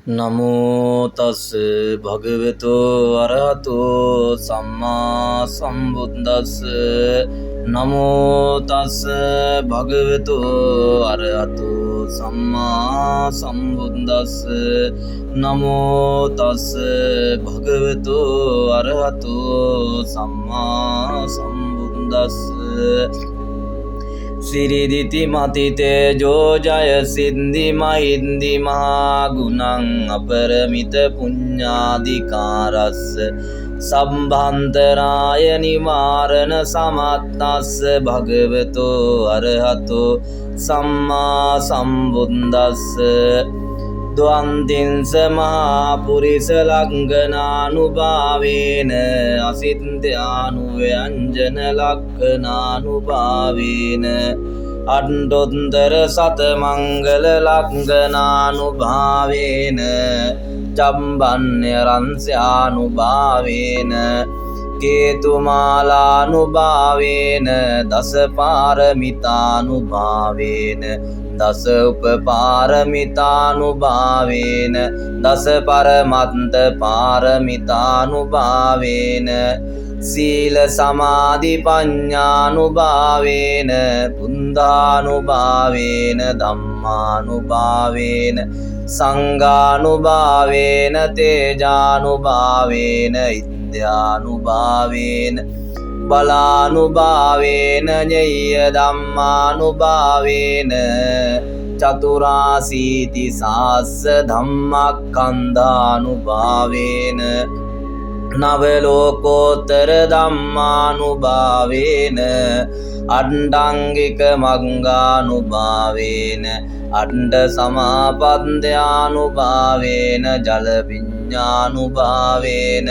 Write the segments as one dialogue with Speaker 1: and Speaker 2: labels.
Speaker 1: නමෝ තස් භගවතු අරහතෝ සම්මා සම්බුද්දස්ස නමෝ තස් භගවතු අරහතෝ සම්මා සම්බුද්දස්ස නමෝ තස් භගවතු අරහතෝ සම්මා සම්බුද්දස්ස සිරිදිති මතිතේ ජෝජය සිද්ධි මහින්දි මහාගුණං අපරමිත පුඤ්ඤාධිකාරස්ස සම්භන්තරාය නිවාරණ සමත්තස්ස භගවතෝ අරහතෝ සම්මා සම්බුද්දස්ස ද්වන්තිංස මහාපුරිස ලංඝනානුභාවේන අසින්ත්‍යානුව්‍යංජන ලක්ඛනානුභාවේන අණ්ඩොත්තර සතමංගල ලක්ඛනානුභාවේන චම්බන්‍ය රංස්‍යානුභාවේන කේතුමාලානුභාවේන දස පාරමිතානුභාවේන දස උපපාරමිතානුභාවේන දස පරමත්ත පාරමිතානුභාවේන සීල සමාධි පඤ්ඤානුභාවේන බුද්ධානුභාවේන ධම්මානුභාවේන සංඝානුභාවේන තේජානුභාවේන ඉන්ද්‍රියානුභාවේන බලානුභාවේන ඤෙය්‍ය ධම්මානුභාවේන චතුරාසීති සාස්ස ධම්මක්ඛන්ධානුභාවේන නව ලෝකෝත්තර ධම්මානුභාවේන අණ්ඩංගික මග්ගානුභාවේන අණ්ඩ සමාපද්‍යානුභාවේන ජල විඤ්ඤානුභාවේන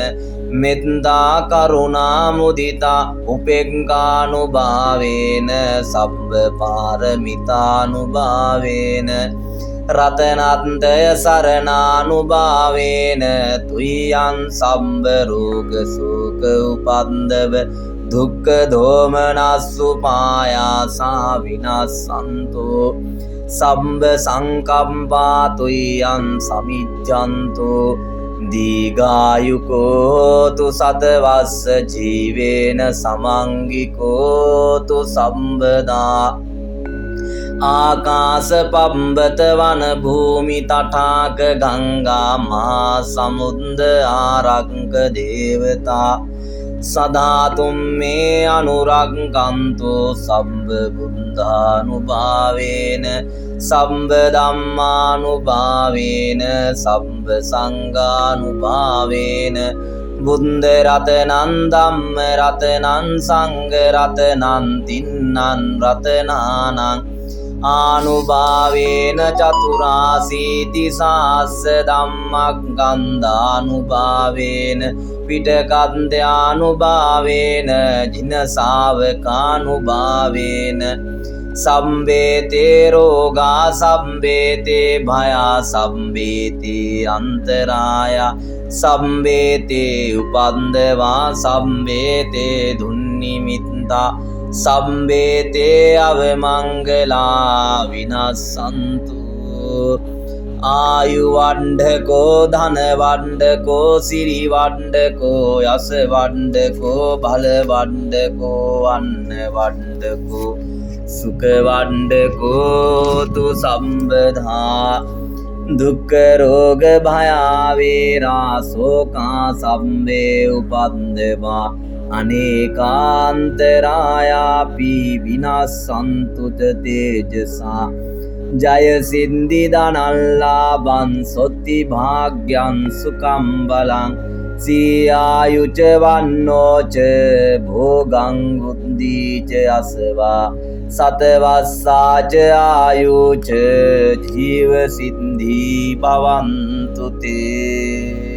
Speaker 1: මෙත්තා කරුණා මුදිතා උපේක්ඛානුභාවේන සබ්බ පාරමිතානුභාවේන රතනත්ය සරණානුභාවේන තුයං සම්බ රෝග සෝක උපන්දව දුක්ඛ දෝමනස්සු පායාසා විනස්සන්තෝ සම්බ සංකම්පා තුයං සමිජ්ජන්තෝ දීඝායුකෝතු සතවස්ස ජීවේන සමංගිකෝතු සම්බදා ආකාස පම්බත වන භූමි තටාක ගංගා මහා සමුද්ද ආරක්ක දේවතා සදාතුම් මේ අනුරක්කන්තෝ සම්බ බුද්ධානුභාවේන සම්බ ධම්මානුභාවේන සම්බ සංඝානුභාවේන බුද්ධ රතනං ධම්ම රතනං සංඝ රතනං තින්නං රතනානං ආනුභාවේන චතුරාසීති සාස්ස ධම්මක්ඛන්ධානුභාවේන පිටකන්ධානුභාවේන ජින ශාවකානුභාවේන සම්බේතේ රෝගා සම්බේතේ භයා සම්බේතේ අන්තරාය සම්බේතේ උපන්දවා සම්බේතේ දුන්නිමිත්තා සම්බේතේ අවමංගලා විනස්සන්තු ආයු වණ්ඩකෝ ධන වණ්ඩකෝ සිරි වණ්ඩකෝ යස වණ්ඩකෝ බල වණ්ඩකෝ අන්න වණ්ඩකෝ සුඛ වණ්ඩකෝ තු සම්බදා දුක්ඛ රෝග භය වේරා ශෝකා සම්බේ උපන්දවා අනේකාන්තරායාපි විනස්සන්තු තේජසා ජය සින්දි දනල්ලාභං සොත්ති භාග්‍යං සුඛං බලං සියායුච වන්නෝච භෝගං බුද්ධීච අසවා සතවස්සාච ආයුච ජීව සිද්ධි භවන්තු තේ